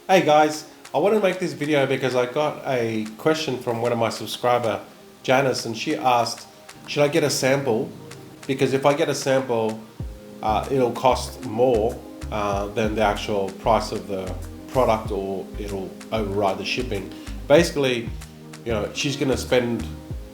Hey guys, I want to make this video because I got a question from one of my subscriber, Janice, and she asked, should I get a sample? Because if I get a sample, it'll cost more than the actual price of the product, or it'll override the shipping. Basically, she's going to spend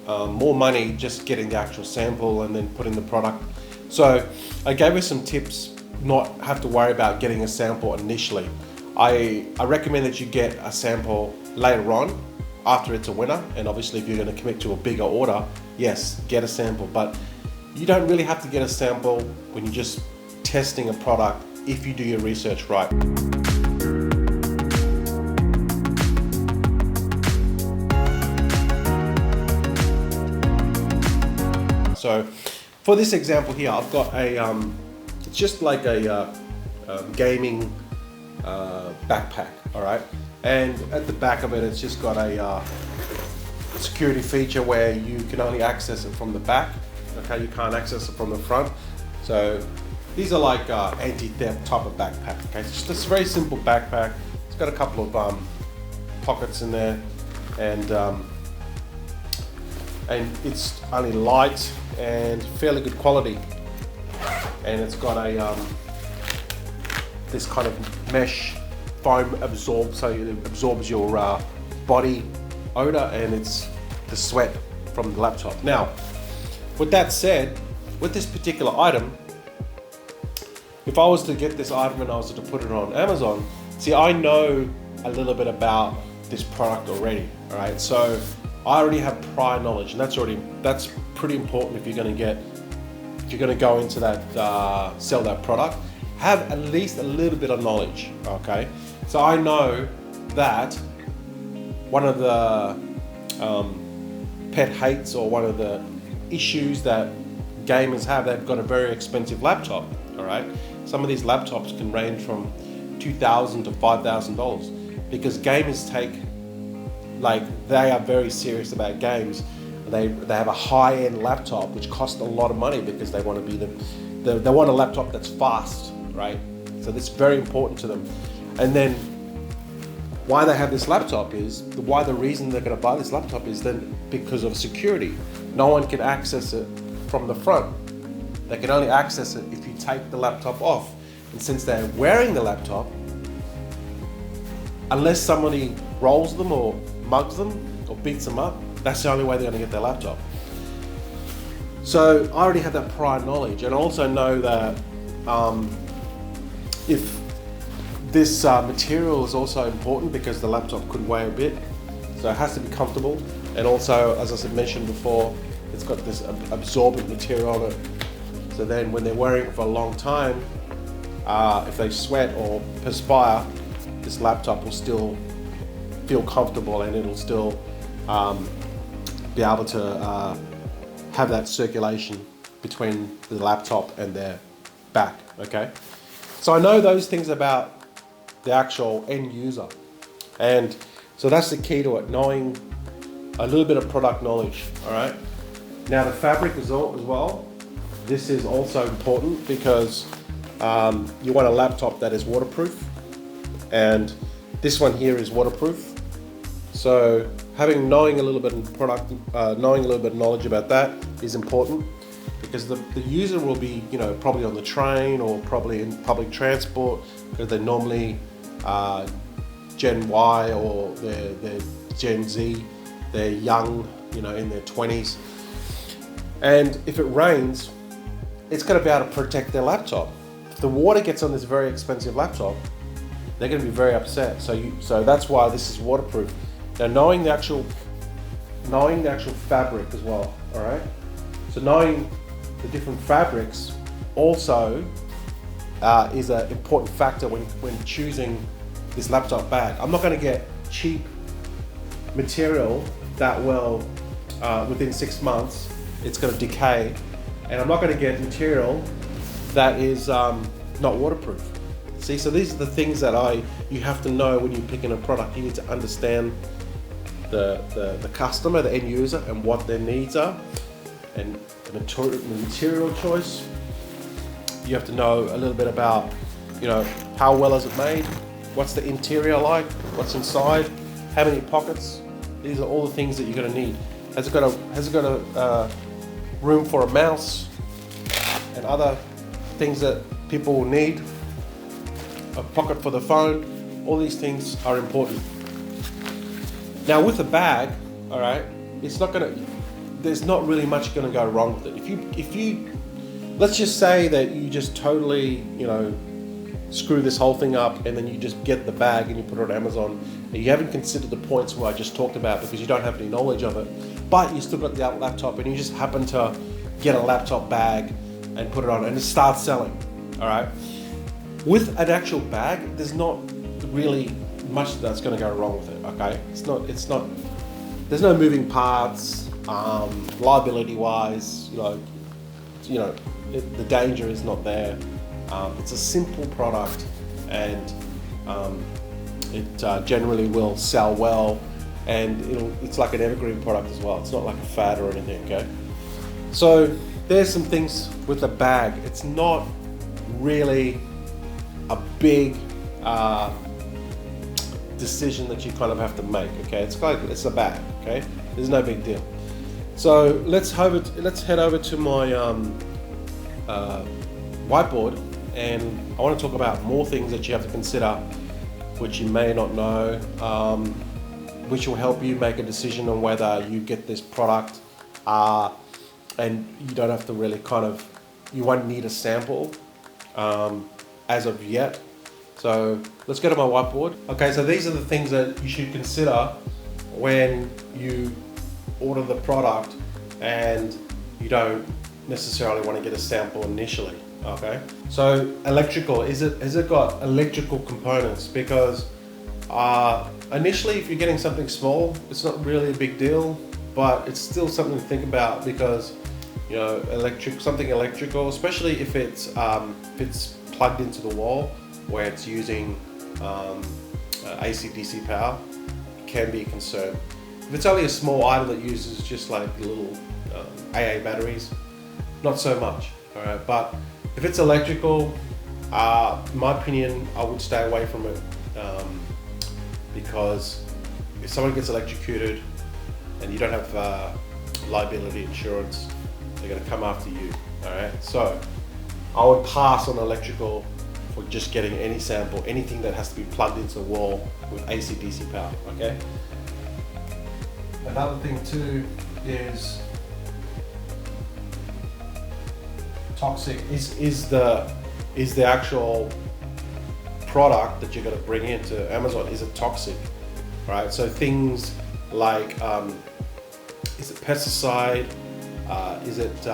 more money just getting the actual sample and then putting the product. So I gave her some tips, not have to worry about getting a sample initially. I recommend that you get a sample later on after it's a winner, and obviously if you're going to commit to a bigger order, yes, get a sample, but you don't really have to get a sample when you're just testing a product if you do your research right. So for this example here, I've got a it's just like a gaming backpack, all right, and at the back of it, it's just got a security feature where you can only access it from the back. Okay, you can't access it from the front. So these are like anti-theft type of backpack. Okay, it's just this very simple backpack. It's got a couple of pockets in there, and it's only light and fairly good quality, and it's got a this kind of mesh foam absorb, so it absorbs your body odor and it's the sweat from the laptop. Now, with that said, with this particular item, if I was to get this item and I was to put it on Amazon, see, I know a little bit about this product already, all right? So I already have prior knowledge, and that's pretty important if you're going to go into that, sell that product. Have at least a little bit of knowledge, okay? So I know that one of the pet hates, or one of the issues that gamers have, they've got a very expensive laptop, all right? Some of these laptops can range from $2,000 to $5,000 because gamers they are very serious about games. They have a high-end laptop which costs a lot of money because they want to be they want a laptop that's fast, right? So that's very important to them. And then why they have this laptop is, the reason they're going to buy this laptop is then because of security. No one can access it from the front. They can only access it if you take the laptop off. And since they're wearing the laptop, unless somebody rolls them or mugs them or beats them up, that's the only way they're going to get their laptop. So I already have that prior knowledge, and I also know that if this material is also important because the laptop could weigh a bit, so it has to be comfortable, and also, as I mentioned before, it's got this absorbent material on it, so then when they're wearing it for a long time, if they sweat or perspire, this laptop will still feel comfortable, and it'll still be able to have that circulation between the laptop and their back, okay? So I know those things about the actual end user, and so that's the key to it, knowing a little bit of product knowledge, all right? Now the fabric as well, this is also important because you want a laptop that is waterproof, and this one here is waterproof. So knowing a little bit of knowledge about that is important, because the user will be, probably on the train or probably in public transport, because they're normally Gen Y or they're Gen Z, they're young, in their 20s. And if it rains, it's going to be able to protect their laptop. If the water gets on this very expensive laptop, they're going to be very upset. So that's why this is waterproof. Now, knowing the actual fabric as well, all right? So knowing the different fabrics also is an important factor when choosing this laptop bag. I'm not going to get cheap material that will, within 6 months, it's going to decay, and I'm not going to get material that is not waterproof. See, so these are the things that you have to know when you're picking a product. You need to understand the customer, the end user, and what their needs are, and the material choice. You have to know a little bit about, how well is it made, what's the interior like, what's inside, how many pockets. These are all the things that you're going to need. Has it got a room for a mouse and other things that people will need? A pocket for the phone. All these things are important. Now with a bag, all right, there's not really much going to go wrong with it. If you let's just say that you just totally, screw this whole thing up, and then you just get the bag and you put it on Amazon, and you haven't considered the points where I just talked about because you don't have any knowledge of it, but you still got the laptop and you just happen to get a laptop bag and put it on and it starts selling, all right? With an actual bag, there's not really much that's going to go wrong with it, okay? There's no moving parts, liability wise, the danger is not there. It's a simple product, and it generally will sell well, and it's like an evergreen product as well. It's not like a fad or anything, okay? So there's some things with the bag. It's not really a big decision that you kind of have to make, okay? It's a bag, okay? There's no big deal. So let's head over to my whiteboard, and I want to talk about more things that you have to consider, which you may not know, which will help you make a decision on whether you get this product, and you don't have to really you won't need a sample as of yet. So let's go to my whiteboard. Okay, so these are the things that you should consider when you order the product and you don't necessarily want to get a sample initially. Okay, so electrical, has it got electrical components? Because initially, if you're getting something small, it's not really a big deal, but it's still something to think about, because something electrical, especially if it's plugged into the wall where it's using AC/DC power, can be a concern. If it's only a small item that uses just like little AA batteries, not so much, all right? But if it's electrical, in my opinion, I would stay away from it, because if someone gets electrocuted and you don't have liability insurance, they're going to come after you, all right? So I would pass on electrical for just getting any sample, anything that has to be plugged into the wall with AC/DC power, okay? Another thing too is toxic. Is the actual product that you're going to bring into Amazon, is it toxic? Right? So things like, is it pesticide? Is it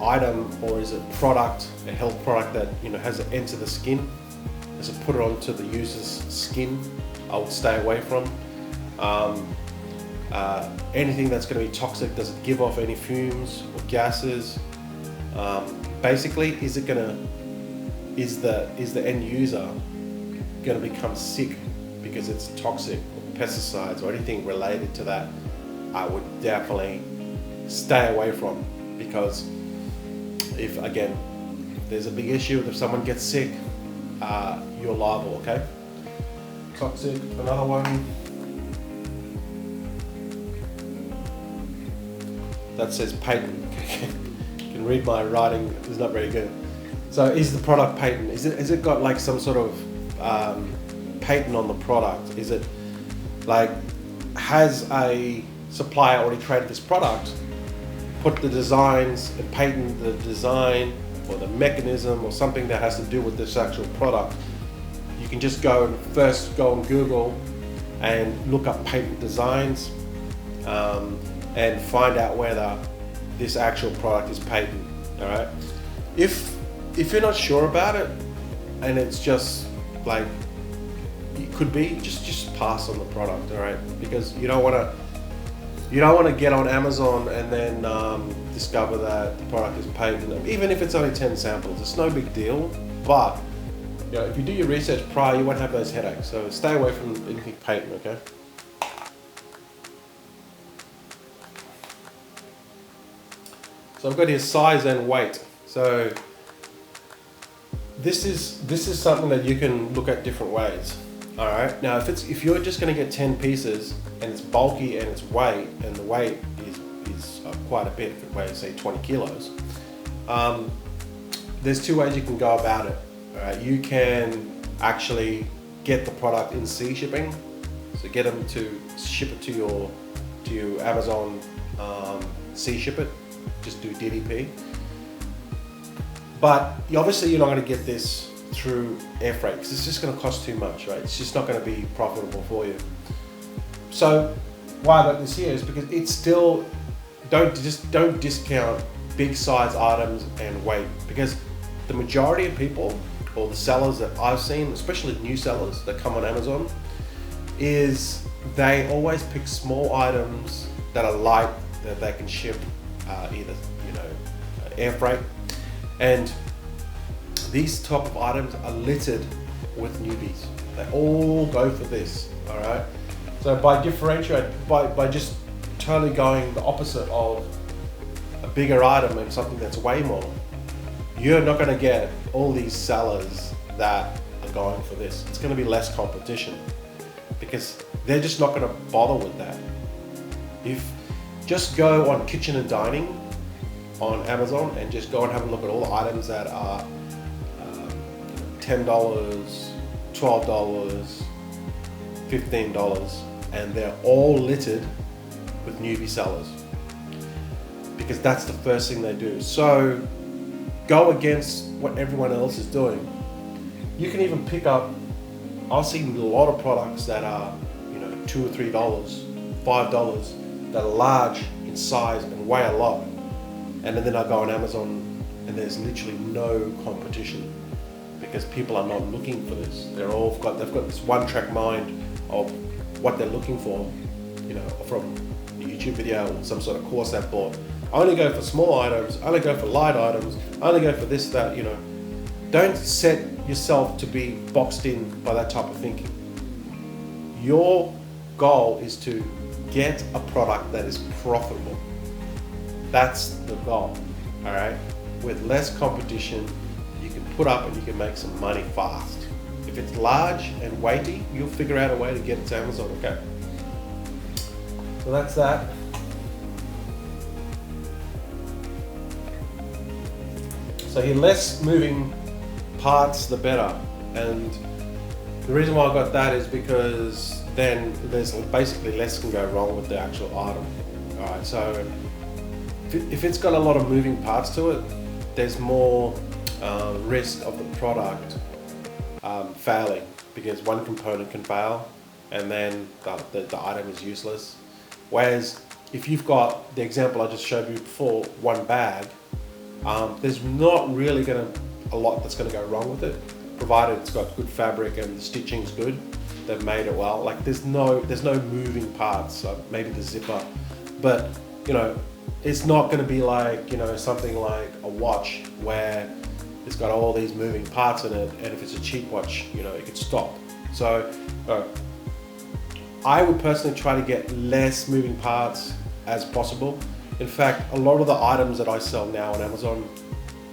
item, or is it product, a health product that has it enter the skin? Has it put it onto the user's skin? I would stay away from. Anything that's going to be toxic, does it give off any fumes or gases? Basically, is the end user going to become sick because it's toxic, or pesticides, or anything related to that? I would definitely stay away from, because if there's a big issue, if someone gets sick, you're liable, okay? Toxic, another one. That says patent. You can read my writing, it's not very good. So is the product patent? Has it got like some sort of patent on the product? Is it like, has a supplier already created this product, put the designs and patent the design or the mechanism or something that has to do with this actual product? You can just go on Google and look up patent designs, and find out whether this actual product is patent, all right? If you're not sure about it, and it's just like, it could be, just pass on the product, all right? Because you don't want to get on Amazon and then discover that the product is patent. Even if it's only 10 samples, it's no big deal, but if you do your research prior, you won't have those headaches. So stay away from anything patent, okay? So I've got here size and weight. So this is something that you can look at different ways. All right. Now, if you're just going to get 10 pieces and it's bulky and it's weight, and the weight is quite a bit, if it weighs say 20 kilos, there's two ways you can go about it. All right. You can actually get the product in sea shipping, so get them to ship it to your Amazon sea ship it. Just do DDP. But obviously you're not going to get this through air freight because it's just going to cost too much, right? It's just not going to be profitable for you. So why I got this here is because it's still, don't discount big size items and weight, because the majority of people, or the sellers that I've seen, especially new sellers that come on Amazon, is they always pick small items that are light, that they can ship either air freight. And these type of items are littered with newbies. They all go for this, all right? So by just totally going the opposite of a bigger item and something that's way more, you're not gonna get all these sellers that are going for this. It's gonna be less competition because they're just not gonna bother with that. If just go on kitchen and dining on Amazon and just go and have a look at all the items that are $10, $12, $15, and they're all littered with newbie sellers because that's the first thing they do. So go against what everyone else is doing. You can even pick up, I've seen a lot of products that are $2 or $3, $5 that are large in size and weigh a lot. And then I go on Amazon and there's literally no competition because people are not looking for this. They've got this one-track mind of what they're looking for, from a YouTube video or some sort of course they've bought. I only go for small items, I only go for light items, I only go for this, that, Don't set yourself to be boxed in by that type of thinking. Your goal is to get a product that is profitable. That's the goal, all right? With less competition, you can put up and you can make some money fast. If it's large and weighty, you'll figure out a way to get it to Amazon, okay? So that's that. So here, less moving parts, the better. And the reason why I got that is because then there's basically less can go wrong with the actual item, all right? So if it's got a lot of moving parts to it, there's more risk of the product failing because one component can fail and then the item is useless. Whereas if you've got the example I just showed you before, one bag, there's not really a lot that's going to go wrong with it, provided it's got good fabric and the stitching's good. They've made it well. Like there's no moving parts. So maybe the zipper, but it's not going to be like something like a watch where it's got all these moving parts in it, and if it's a cheap watch, it could stop. So I would personally try to get less moving parts as possible. In fact, a lot of the items that I sell now on Amazon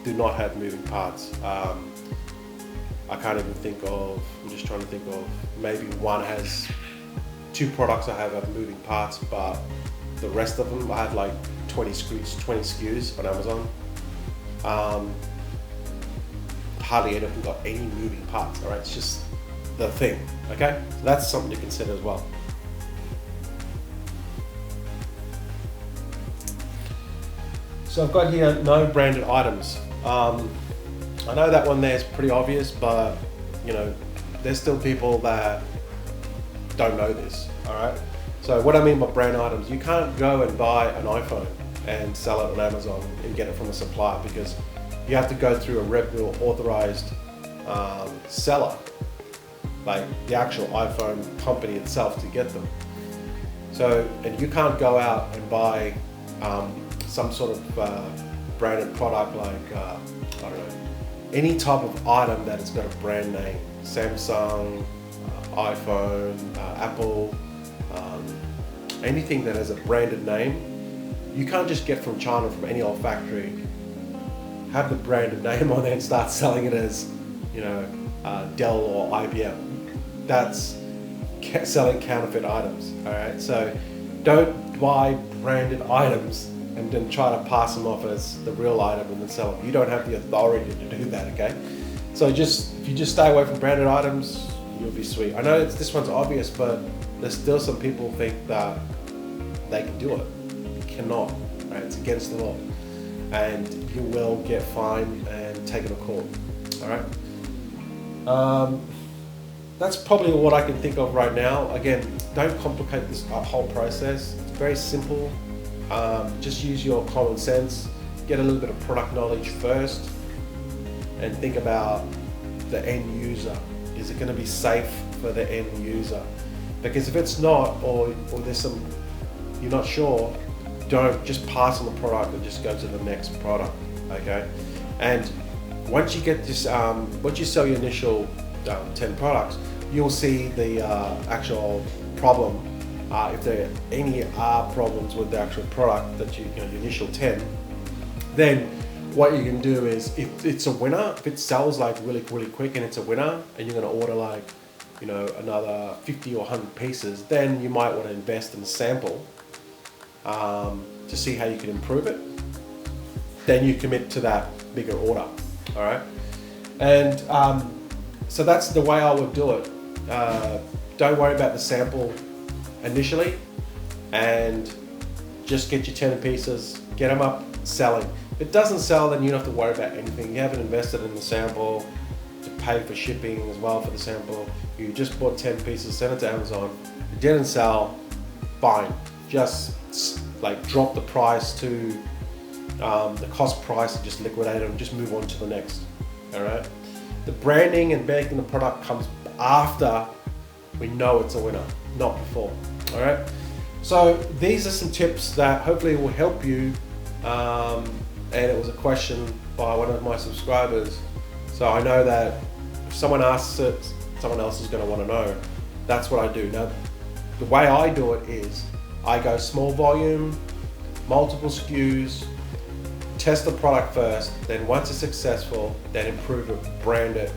do not have moving parts. I can't even think of, I'm just trying to think of, maybe one has, 2 products I have moving parts, but the rest of them I have like 20 SKUs on Amazon. Hardly any of them got any moving parts, all right? It's just the thing, okay? So that's something to consider as well. So I've got here no branded items. I know that one there is pretty obvious, but there's still people that don't know this, all right? So what I mean by brand items, you can't go and buy an iPhone and sell it on Amazon and get it from a supplier because you have to go through a reputable authorized seller, like the actual iPhone company itself, to get them. So, and you can't go out and buy some sort of branded product like, I don't know, any type of item that has got a brand name, Samsung, iPhone, Apple, anything that has a branded name, you can't just get from China from any old factory, have the branded name on there and start selling it as Dell or IBM. That's selling counterfeit items. All right, so don't buy branded items and then try to pass them off as the real item and then sell them. You don't have the authority to do that. Okay, so if you just stay away from branded items, you'll be sweet. I know this one's obvious, but there's still some people think that they can do it. You cannot. Right? It's against the law, and you will get fined and taken to court. All right. That's probably what I can think of right now. Again, don't complicate this whole process. It's very simple. Just use your common sense. Get a little bit of product knowledge first, and think about the end user. Is it going to be safe for the end user? Because if it's not, or there's you're not sure, don't just pass on the product and just go to the next product. Okay, and once you get this, once you sell your initial 10 products, you'll see the actual problem. If there any are problems with the actual product that your initial 10, then what you can do is, if it's a winner, if it sells like really quick and it's a winner, and you're going to order like another 50 or 100 pieces, then you might want to invest in a sample to see how you can improve it. Then you commit to that bigger order. All right, and so that's the way I would do it. Don't worry about the sample initially, and just get your 10 pieces, get them up, selling. If it doesn't sell, then you don't have to worry about anything. You haven't invested in the sample to pay for shipping as well for the sample. You just bought 10 pieces, sent it to Amazon. It didn't sell, fine. Just like drop the price to the cost price and just liquidate it and just move on to the next. All right. The branding and making the product comes after we know it's a winner, not before. All right. So these are some tips that hopefully will help you. And it was a question by one of my subscribers. So I know that if someone asks it, someone else is going to want to know. That's what I do. Now, the way I do it is I go small volume, multiple SKUs, test the product first, then once it's successful, then improve it, brand it,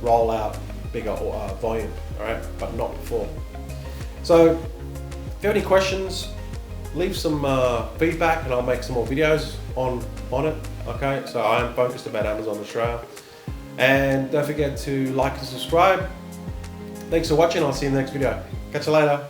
roll out bigger volume, all right, but not before. So if you have any questions, leave some feedback and I'll make some more videos on it, okay? So I am focused about Amazon Australia. And don't forget to like and subscribe. Thanks for watching, I'll see you in the next video. Catch you later.